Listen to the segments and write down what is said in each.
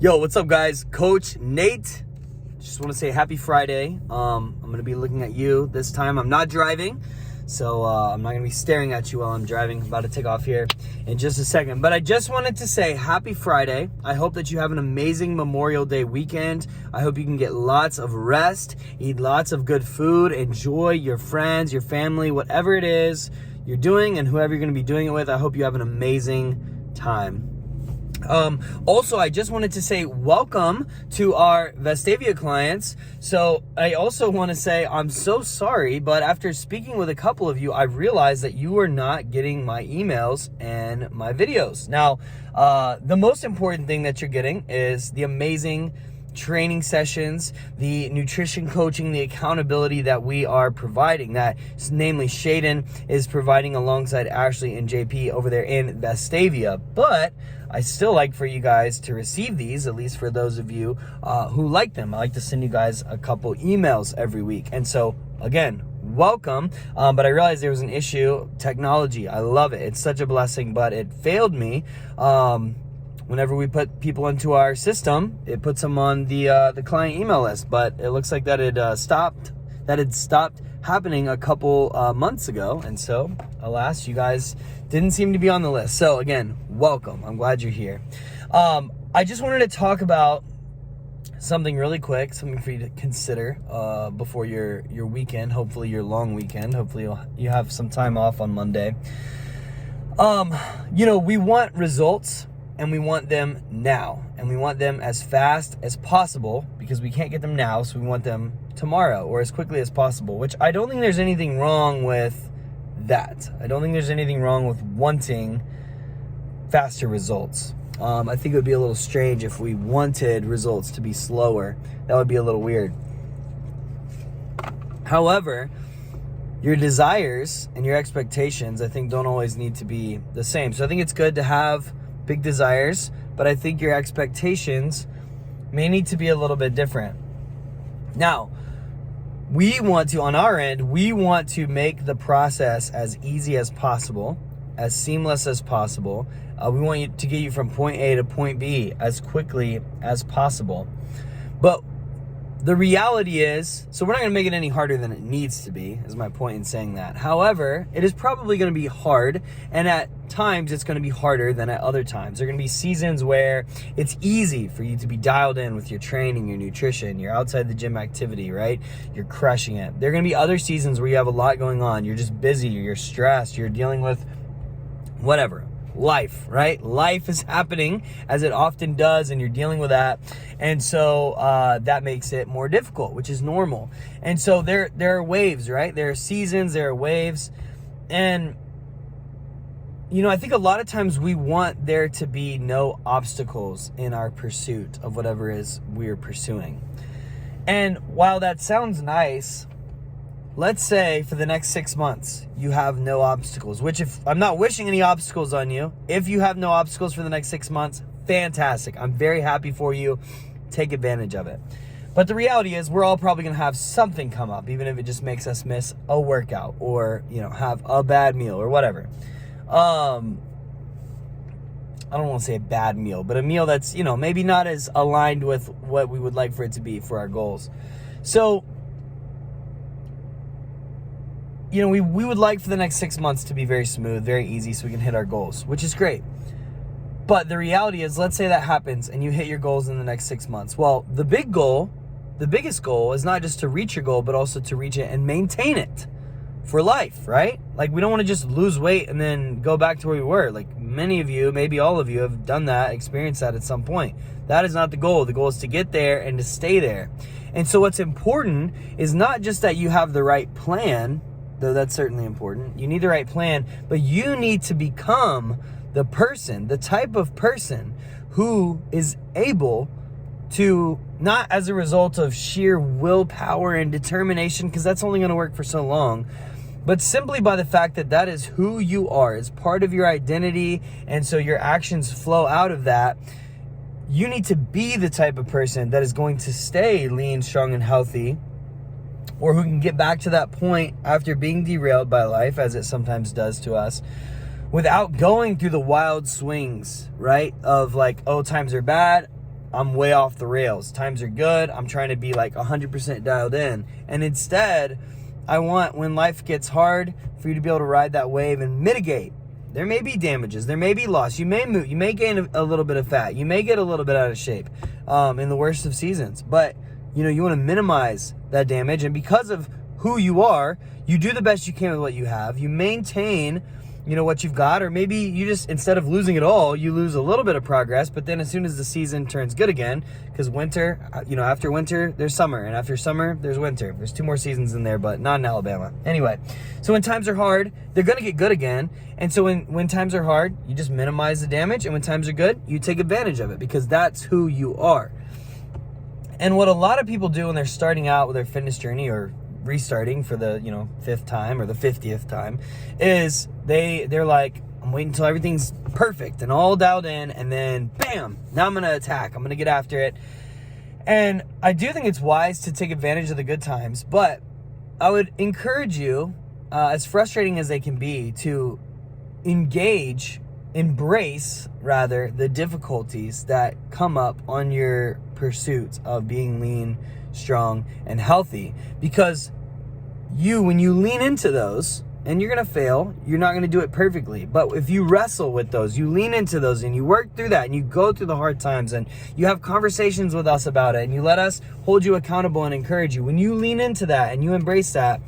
Yo, what's up, guys? Coach Nate. Just want to say happy Friday. I'm going to be looking at you this time. I'm not driving, so I'm not going to be staring at you while I'm driving. I'm about to take off here in just a second. But I just wanted to say happy Friday. I hope that you have an amazing Memorial Day weekend. I hope you can get lots of rest, eat lots of good food, enjoy your friends, your family, whatever it is you're doing and whoever you're going to be doing it with. I hope you have an amazing time. Also, I just wanted to say welcome to our Vestavia clients. So I also want to say I'm so sorry, but after speaking with a couple of you, I realized that you are not getting my emails and my videos. Now, the most important thing that you're getting is the amazing training sessions, the nutrition coaching, the accountability that we are providing, that namely Shaden is providing alongside Ashley and JP over there in Vestavia. But I still like for you guys to receive these, at least for those of you who like them. I like to send you guys a couple emails every week. And so again, welcome. But I realized there was an issue, technology. I love it. It's such a blessing, but it failed me. Whenever we put people into our system, it puts them on the client email list. But it looks like that it stopped happening a couple months ago, and so alas, you guys didn't seem to be on the list. So again, welcome. I'm glad you're here. I just wanted to talk about something really quick, something for you to consider before your weekend. Hopefully your long weekend. Hopefully you have some time off on Monday. We want results. And we want them now, and we want them as fast as possible because we can't get them now, so we want them tomorrow or as quickly as possible, which I don't think there's anything wrong with that. I don't think there's anything wrong with wanting faster results. I think it would be a little strange if we wanted results to be slower. That would be a little weird. However, your desires and your expectations, I think, don't always need to be the same. So I think it's good to have big desires, but I think your expectations may need to be a little bit different. Now, on our end, we want to make the process as easy as possible, as seamless as possible. We want to get you from point A to point B as quickly as possible. But the reality is, so we're not going to make it any harder than it needs to be, is my point in saying that. However, it is probably going to be hard, and at times it's going to be harder than at other times. There are going to be seasons where it's easy for you to be dialed in with your training, your nutrition, your outside the gym activity, right? You're crushing it. There are going to be other seasons where you have a lot going on. You're just busy, you're stressed, you're dealing with whatever. Life, right? Life is happening as it often does, and you're dealing with that. And so that makes it more difficult, which is normal. And so there are waves, right? There are seasons, there are waves. And, I think a lot of times we want there to be no obstacles in our pursuit of whatever it is we're pursuing. And while that sounds nice, let's say for the next 6 months, you have no obstacles, which if I'm not wishing any obstacles on you, if you have no obstacles for the next 6 months, fantastic. I'm very happy for you. Take advantage of it. But the reality is we're all probably going to have something come up, even if it just makes us miss a workout or, have a bad meal or whatever. I don't want to say a bad meal, but a meal that's, maybe not as aligned with what we would like for it to be for our goals. So, we would like for the next 6 months to be very smooth, very easy, so we can hit our goals, which is great. But the reality is, let's say that happens and you hit your goals in the next 6 months. Well, the biggest goal is not just to reach your goal, but also to reach it and maintain it for life, right? Like, we don't want to just lose weight and then go back to where we were. Like, many of you, maybe all of you, have done that, experienced that at some point. That is not the goal. The goal is to get there and to stay there. And so what's important is not just that you have the right plan, though that's certainly important. You need the right plan, but you need to become the type of person who is able to, not as a result of sheer willpower and determination, because that's only going to work for so long, but simply by the fact that that is who you are, is part of your identity, and so your actions flow out of that. You need to be the type of person that is going to stay lean, strong, and healthy, or who can get back to that point after being derailed by life, as it sometimes does to us, without going through the wild swings, right? Of like, oh, times are bad, I'm way off the rails. Times are good. I'm trying to be like 100% dialed in. And instead, I want, when life gets hard, for you to be able to ride that wave and mitigate. There may be damages. There may be loss. You may move. You may gain a little bit of fat. You may get a little bit out of shape in the worst of seasons. But, you want to minimize that damage. And because of who you are, you do the best you can with what you have. You maintain what you've got, or maybe you just, instead of losing it all, you lose a little bit of progress, but then as soon as the season turns good again, because winter, after winter, there's summer, and after summer, there's winter. There's 2 more seasons in there, but not in Alabama. Anyway, so when times are hard, they're going to get good again, and so when times are hard, you just minimize the damage, and when times are good, you take advantage of it, because that's who you are. And what a lot of people do when they're starting out with their fitness journey, or restarting for the 5th time or the 50th time, is they're like, I'm waiting until everything's perfect and all dialed in, and then bam, now I'm gonna attack, I'm gonna get after it. And I do think it's wise to take advantage of the good times, but I would encourage you, as frustrating as they can be, to embrace rather the difficulties that come up on your pursuit of being lean, strong, and healthy, because when you lean into those, and you're gonna fail, you're not gonna do it perfectly, but if you wrestle with those, you lean into those, and you work through that, and you go through the hard times, and you have conversations with us about it, and you let us hold you accountable and encourage you, when you lean into that and you embrace that,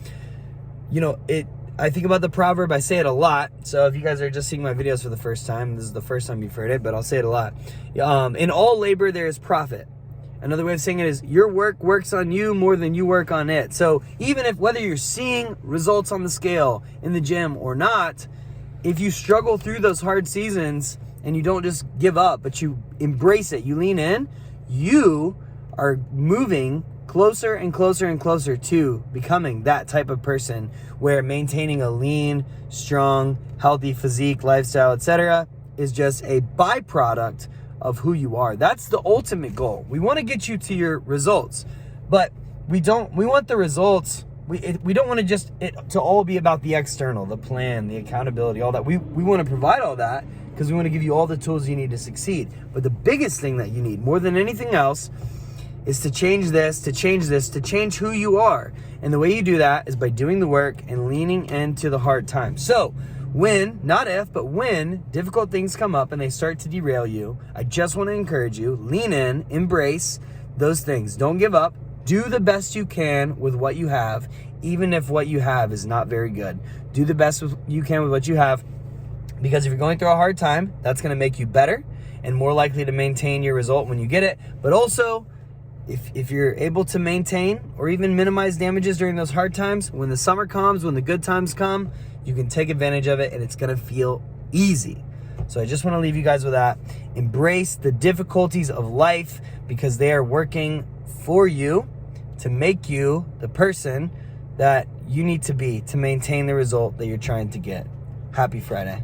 I think about the proverb. I say it a lot, so if you guys are just seeing my videos for the first time, this is the first time you've heard it, but I'll say it a lot. In all labor there is profit. Another way of saying it is, your work works on you more than you work on it. So even whether you're seeing results on the scale in the gym or not, if you struggle through those hard seasons and you don't just give up, but you embrace it, you lean in, you are moving closer and closer and closer to becoming that type of person where maintaining a lean, strong, healthy physique, lifestyle, etc. is just a byproduct of who you are. That's the ultimate goal. We want to get you to your results, but we want the results. We don't want it to all be about the external, the plan, the accountability, all that. We want to provide all that because we want to give you all the tools you need to succeed. But the biggest thing that you need more than anything else is to change who you are. And the way you do that is by doing the work and leaning into the hard times. So not if, but when difficult things come up and they start to derail you, I just want to encourage you, lean in, embrace those things. Don't give up. Do the best you can with what you have, even if what you have is not very good. Do the best you can with what you have, because if you're going through a hard time, that's going to make you better and more likely to maintain your result when you get it. But also, if you're able to maintain or even minimize damages during those hard times, when the summer comes, when the good times come, you can take advantage of it and it's going to feel easy. So I just want to leave you guys with that. Embrace the difficulties of life because they are working for you to make you the person that you need to be to maintain the result that you're trying to get. Happy Friday.